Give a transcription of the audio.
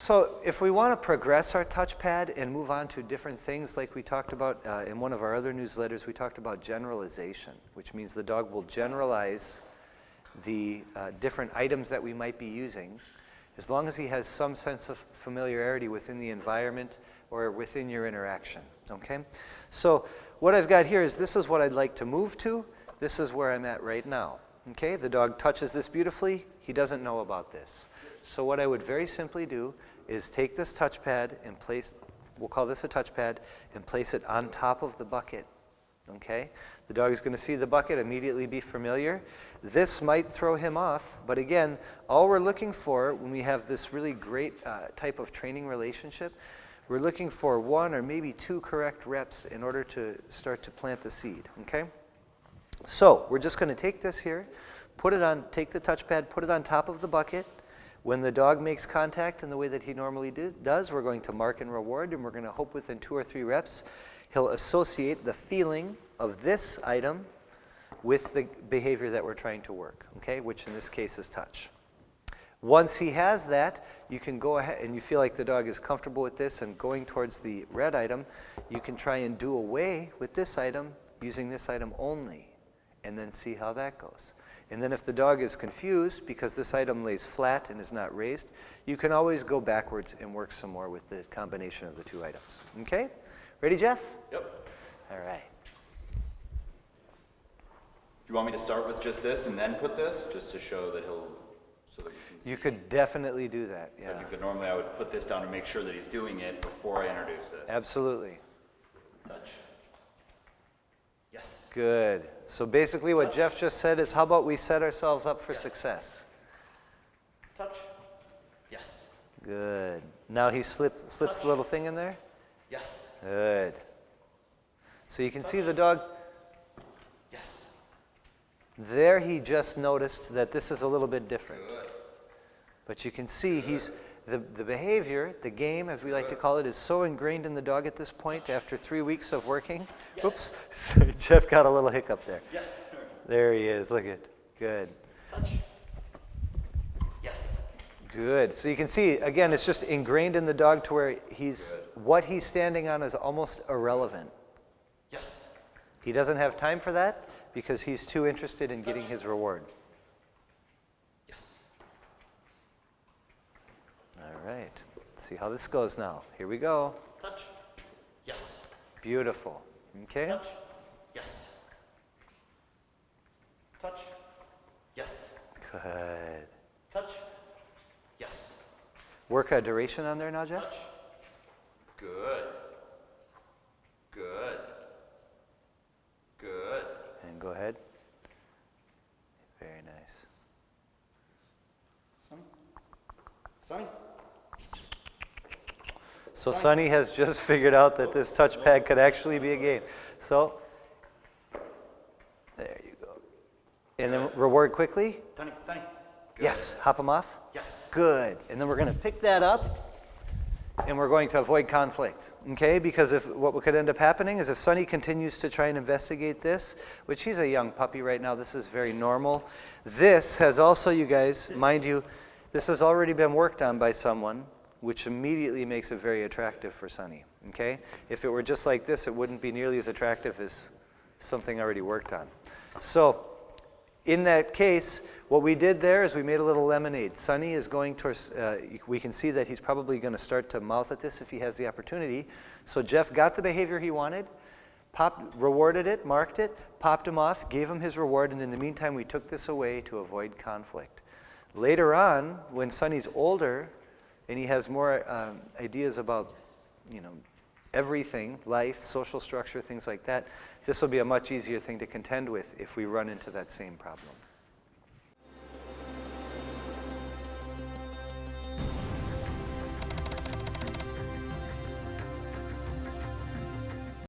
So if we want to progress our touchpad and move on to different things like we talked about in one of our other newsletters, we talked about generalization, which means the dog will generalize the different items that we might be using as long as he has some sense of familiarity within the environment or within your interaction, okay? So what I've got here is this is what I'd like to move to. This is where I'm at right now, okay? The dog touches this beautifully. He doesn't know about this. So what I would very simply do is take this touchpad and place, we'll call this a touchpad, and place it on top of the bucket, okay? The dog is going to see the bucket, immediately be familiar. This might throw him off, but again, all we're looking for when we have this really great type of training relationship, we're looking for 1 or maybe 2 correct reps in order to start to plant the seed, okay? So we're just going to take this here, take the touchpad, put it on top of the bucket. When the dog makes contact in the way that he normally does, we're going to mark and reward, and we're going to hope within 2 or 3 reps, he'll associate the feeling of this item with the behavior that we're trying to work, okay, which in this case is touch. Once he has that, you can go ahead and you feel like the dog is comfortable with this and going towards the red item, you can try and do away with this item using this item only, and then see how that goes. And then if the dog is confused because this item lays flat and is not raised, you can always go backwards and work some more with the combination of the 2 items. Okay? Ready, Jeff? Yep. All right. Do you want me to start with just this and then put this, just to show that so that we can see? You could definitely do that, yeah. So but normally I would put this down to make sure that he's doing it before I introduce this. Absolutely. Touch. Yes. Good. So basically what Jeff just said is, how about we set ourselves up for success? Touch. Yes. Good. Now he slips the little thing in there? Yes. Good. So you can see the dog. Yes. There he just noticed that this is a little bit different. Good. But you can see he's the behavior, the game, as we like to call it, is so ingrained in the dog at this point after 3 weeks of working. Yes. Oops, sorry, Jeff got a little hiccup there. Yes. There he is, look at, good. Touch. Yes. Good, so you can see, again, it's just ingrained in the dog to where what he's standing on is almost irrelevant. Yes. He doesn't have time for that because he's too interested in getting his reward. All right, let's see how this goes now. Here we go. Touch. Yes. Beautiful. Okay. Touch. Yes. Touch. Yes. Good. Touch. Yes. Work a duration on there now, Jeff? Touch. Good. Good. Good. And go ahead. Very nice. Sonny. So Sonny has just figured out that this touchpad could actually be a game. So, there you go. And then reward quickly. Sonny. Good. Yes, hop him off. Yes. Good. And then we're going to pick that up, and we're going to avoid conflict, okay? Because what could end up happening is if Sonny continues to try and investigate this, which he's a young puppy right now, this is very normal. This has also, you guys, mind you, this has already been worked on by someone, which immediately makes it very attractive for Sonny, okay? If it were just like this, it wouldn't be nearly as attractive as something already worked on. So, in that case, what we did there is we made a little lemonade. Sonny is going towards, we can see that he's probably going to start to mouth at this if he has the opportunity. So Jeff got the behavior he wanted, rewarded it, marked it, popped him off, gave him his reward, and in the meantime, we took this away to avoid conflict. Later on, when Sonny's older, and he has more ideas about, everything, life, social structure, things like that, this will be a much easier thing to contend with if we run into that same problem.